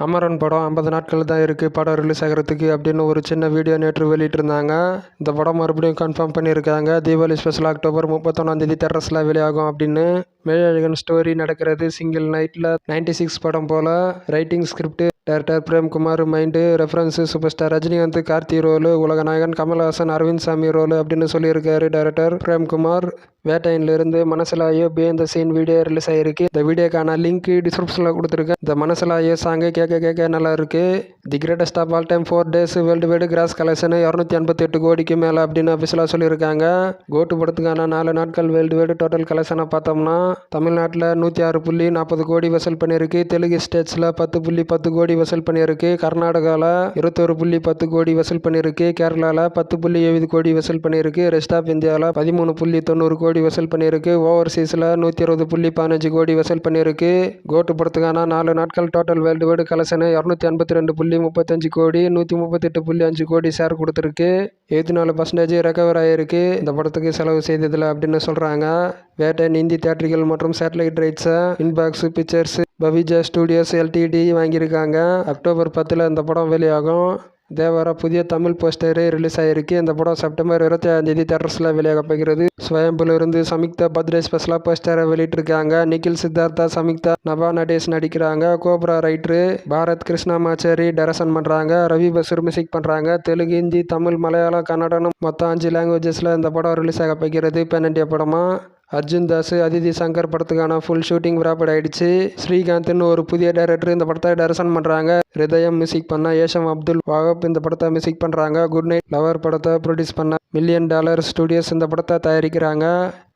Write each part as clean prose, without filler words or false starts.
அமரன் படம் 50 நாட்கள் தான் இருக்குது படம் ரிலீஸ் ஆகிறதுக்கு அப்படின்னு ஒரு சின்ன வீடியோ நேற்று வெளியிட்டிருந்தாங்க. இந்த படம் மறுபடியும் கன்ஃபார்ம் பண்ணியிருக்காங்க. தீபாவளி ஸ்பெஷல் அக்டோபர் 31 தேட்டர்ஸில் வெளியாகும் அப்படின்னு. மேழகன் ஸ்டோரி நடக்கிறது சிங்கிள் நைட்டில் 96 படம் போல். Writing script director Premkumar. Mind reference super star Rajinikanth Karthi role, உலகநாயகன் கமல்ஹாசன், அரவிந்த் சாமி ரோலு அப்படின்னு சொல்லியிருக்காரு டேரக்டர் பிரேம்குமார். வேட்டையிலிருந்து மனசிலாயோ இந்த சீன் வீடியோ ரிலீஸ் ஆகிருக்கு. இந்த வீடியோக்கான லிங்க் டிஸ்கிரிப்ஷனில் கொடுத்துருக்கேன். இந்த மனசிலாயோ சாங்கு கேட்க நல்லா இருக்கு. The greatest of all time 4 days world wide gross collection 258 கோடிக்கு மேலே அப்படின்னு அஃபிஷியலாக சொல்லியிருக்காங்க. கோட்டு படத்துக்கான 4 நாட்கள் வேர்ல்டு வைடு டோட்டல் கலெக்ஷனை பார்த்தோம்னா தமிழ்நாட்டில் 106.40 கோடி வசூல் பண்ணியிருக்கு. தெலுங்கு ஸ்டேட்ஸில் 10.10 கோடி வசூல் பண்ணியிருக்கு. கர்நாடகாவில் 21.10 கோடி வசூல் பண்ணியிருக்கு. கேரளாவில் 10.70 கோடி வசூல் பண்ணியிருக்கு. ரெஸ்ட் ஆஃப் இந்தியாவில் 13.90 கோடி வசூல் பண்ணியிருக்கு. ஓவர்சீஸில் 120.15 கோடி வசூல் பண்ணியிருக்கு. கோட்டு படத்துக்கான 4 நாட்கள் டோட்டல் வேர்ல்டு வைடு கலெக்ஷன் 252.35 கோடி 138.5 கோடி ஷேர் கொடுத்துருக்கு. 74% ரெக்கவர் ஆகிருக்கு இந்த படத்துக்கு செலவு செய்ததில் அப்படின்னு சொல்கிறாங்க. வேட்டன் இந்தி தியேட்டர்கள் மற்றும் சேட்டலைட் ரைட்ஸை இன்பாக்ஸ் பிக்சர்ஸ் பவிஜா ஸ்டுடியோஸ் எல்டிடி வாங்கியிருக்காங்க. அக்டோபர் 10 இந்த படம் வெளியாகும். தேவரா புதிய தமிழ் போஸ்டரு ரிலீஸ் ஆகிருக்கு. இந்த படம் செப்டம்பர் 25 தேட்டர்ஸில் வெளியாக போகிறது. ஸ்வயம்புலிருந்து சமிக்தா பர்த்டே ஸ்பெஷலாக போஸ்டரை வெளியிட்டிருக்காங்க. நிக்கில், சித்தார்த்தா, சமிக்தா, நபா நடேஷ் நடிக்கிறாங்க. கோப்ரா ரைட்ரு பாரத் கிருஷ்ணமாச்சாரி டைரக்ஷன் பண்ணுறாங்க. ரவி பசூர் மியூசிக் பண்ணுறாங்க. தெலுங்கு, ஹிந்தி, தமிழ், மலையாளம், கன்னடம் மொத்தம் 5 லாங்குவேஜஸில் இந்த படம் ரிலீஸ் ஆக போகிறது. பேன் இண்டியா படமாக. அர்ஜுன் தாஸ், அதிதி சங்கர் படத்துக்கான ஃபுல் ஷூட்டிங் விராப்பட் ஆயிடுச்சு. ஸ்ரீகாந்த்னு ஒரு புதிய டைரக்டர் இந்த படத்தை டைரக்ஷன் பண்ணுறாங்க. ஹிருதயம் மியூசிக் பண்ண ஏஷம் அப்துல் வாகப் இந்த படத்தை மியூசிக் பண்ணுறாங்க. குட் நைட் லவர் படத்தை ப்ரொடியூஸ் பண்ண $1 மில்லியன் ஸ்டுடியோஸ் இந்த படத்தை தயாரிக்கிறாங்க.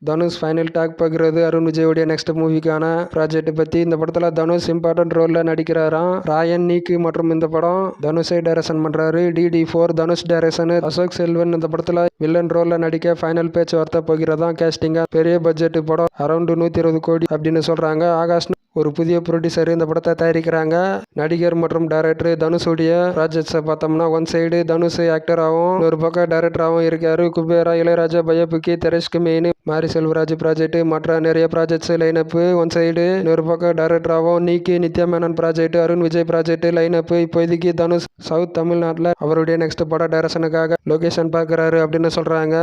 தனுஷ் ஃபைனல் டாக் பகிர்றது அருண் விஜயோடைய நெக்ஸ்ட் மூவிக்கான ப்ராஜெக்ட் பற்றி. இந்த படத்தில் தனுஷ் இம்பார்ட்டன்ட் ரோலில் நடிக்கிறாராம். ராயன் நீக்கு மற்றும் இந்த படம் தனுஷை டைரக்ஷன் பண்ணுறாரு. DD4 Dhanush direction. அசோக் செல்வன் இந்த படத்தில் வில்லன் ரோலில் நடிக்க ஃபைனல் பேச்சுவார்த்தை போகிறதான். கேஸ்டிங்காக பெரிய பட்ஜெட் படம் அரௌண்ட் 120 கோடி அப்படின்னு சொல்கிறாங்க. ஆகாஷ் ஒரு புதிய ப்ரொடியூசர் இந்த படத்தை தயாரிக்கிறாங்க. நடிகர் மற்றும் டைரக்டர் தனுஷுடைய ப்ராஜெக்ட்ஸை பார்த்தோம்னா ஒன் சைடு தனுஷ் ஆக்டராகவும் ஒரு பக்கம் டைரக்டராகவும் இருக்காரு. குபேரா, இளையராஜா பயோபிக்கு, தெரேஷ்க்கு மெயின், மாரி செல்வராஜ் ப்ராஜெக்ட், மற்ற நிறைய ப்ராஜெக்ட்ஸ் லைனப்பு ஒன் சைடு. ஒரு பக்கம் டைரக்டராகவும் நீக்கி, நித்யா மேனன் ப்ராஜெக்ட், அருண் விஜய் ப்ராஜெக்ட் லைனப்பு. இப்போதைக்கு தனுஷ் சவுத் தமிழ்நாட்டில் அவருடைய நெக்ஸ்ட் பட டைரக்ஷனுக்காக லொகேஷன் பார்க்குறாரு அப்படின்னு சொல்கிறாங்க.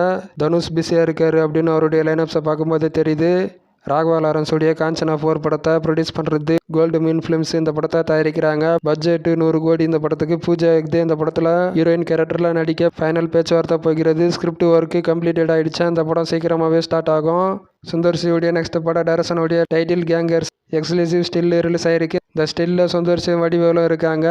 தனுஷ் பிஸியாக இருக்காரு அப்படின்னு அவருடைய லைனப்ஸை பார்க்கும்போது தெரியுது. ராகவா லாரன்ஸுடைய காஞ்சனா 4 படத்தை ப்ரொடியூஸ் பண்ணுறது கோல்டு மீன் ஃபிலிம்ஸ் இந்த படத்தை தயாரிக்கிறாங்க. பட்ஜெட் 100 கோடி இந்த படத்துக்கு. பூஜா ஹெக்தே இந்த படத்தில் ஹீரோயின் கேரக்டரில் நடிக்க ஃபைனல் பேச்சுவார்த்தை போகிறது. ஸ்கிரிப்ட் ஒர்க்கு கம்ப்ளீட்டட் ஆகிடுச்சா. இந்த படம் சீக்கிரமாகவே ஸ்டார்ட் ஆகும். சுந்தர் சியுடைய நெக்ஸ்ட் பட டைரக்ஷனுடைய title Gangers exclusive still release ஆகிருக்கு. இந்த ஸ்டில்ல சுந்தர் சி வடிவேலும் இருக்காங்க.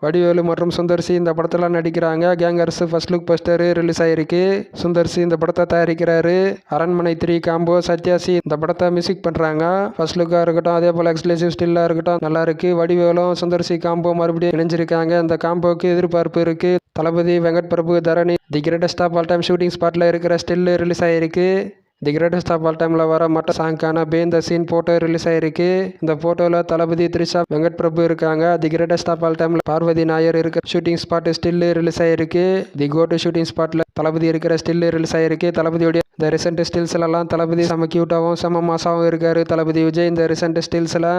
வடிவேலு மற்றும் சுந்தர் சி இந்த படத்தில் நடிக்கிறாங்க. Gangers first look poster release ஆகிருக்கு. சுந்தர் சி இந்த படத்தை தயாரிக்கிறாரு. அரண்மனை 3 காம்போ சத்யாசி இந்த படத்தை மியூசிக் பண்ணுறாங்க. ஃபர்ஸ்ட் லுக்காக இருக்கட்டும், அதே போல் எக்ஸ்க்ளூசிவ் ஸ்டில்லாக இருக்கட்டும் நல்லா இருக்கு. வடிவேலும் சுந்தர் சி காம்போ மறுபடியும் இணைஞ்சிருக்காங்க. இந்த காம்போக்கு எதிர்பார்ப்பு இருக்கு. தளபதி வெங்கட் பிரபு தரணி the greatest of all time shooting ஸ்பாட்டில் இருக்கிற ஸ்டில் ரிலீஸ் ஆகிருக்கு. தி கிரேட்டஸ்ட் ஆஃப் ஆல் டைமில் வர மற்ற சாங்கான இந்த சீன் போட்டோ ரிலீஸ் ஆகிருக்கு. இந்த ஃபோட்டோவில் தளபதி, த்ரிஷா, வெங்கட் பிரபு இருக்காங்க. தி கிரேட்டஸ்ட் ஆஃப் ஆல் டைமில் பார்வதி நாயர் இருக்கிற ஷூட்டிங் ஸ்பாட் ஸ்டில் ரிலீஸ் ஆகிருக்கு. தி கோட்டு ஷூட்டிங் ஸ்பாட்டில் தளபதி இருக்கிற ஸ்டில் ரிலீஸ் ஆகிருக்கு. தளபதியோடைய இந்த ரிசென்ட் ஸ்டில்ஸ்லாம் தளபதி செம கியூட்டாகவும் செம மாசாகவும் இருக்காரு. தளபதி விஜய் இந்த ரிசென்ட் ஸ்டில்ஸில்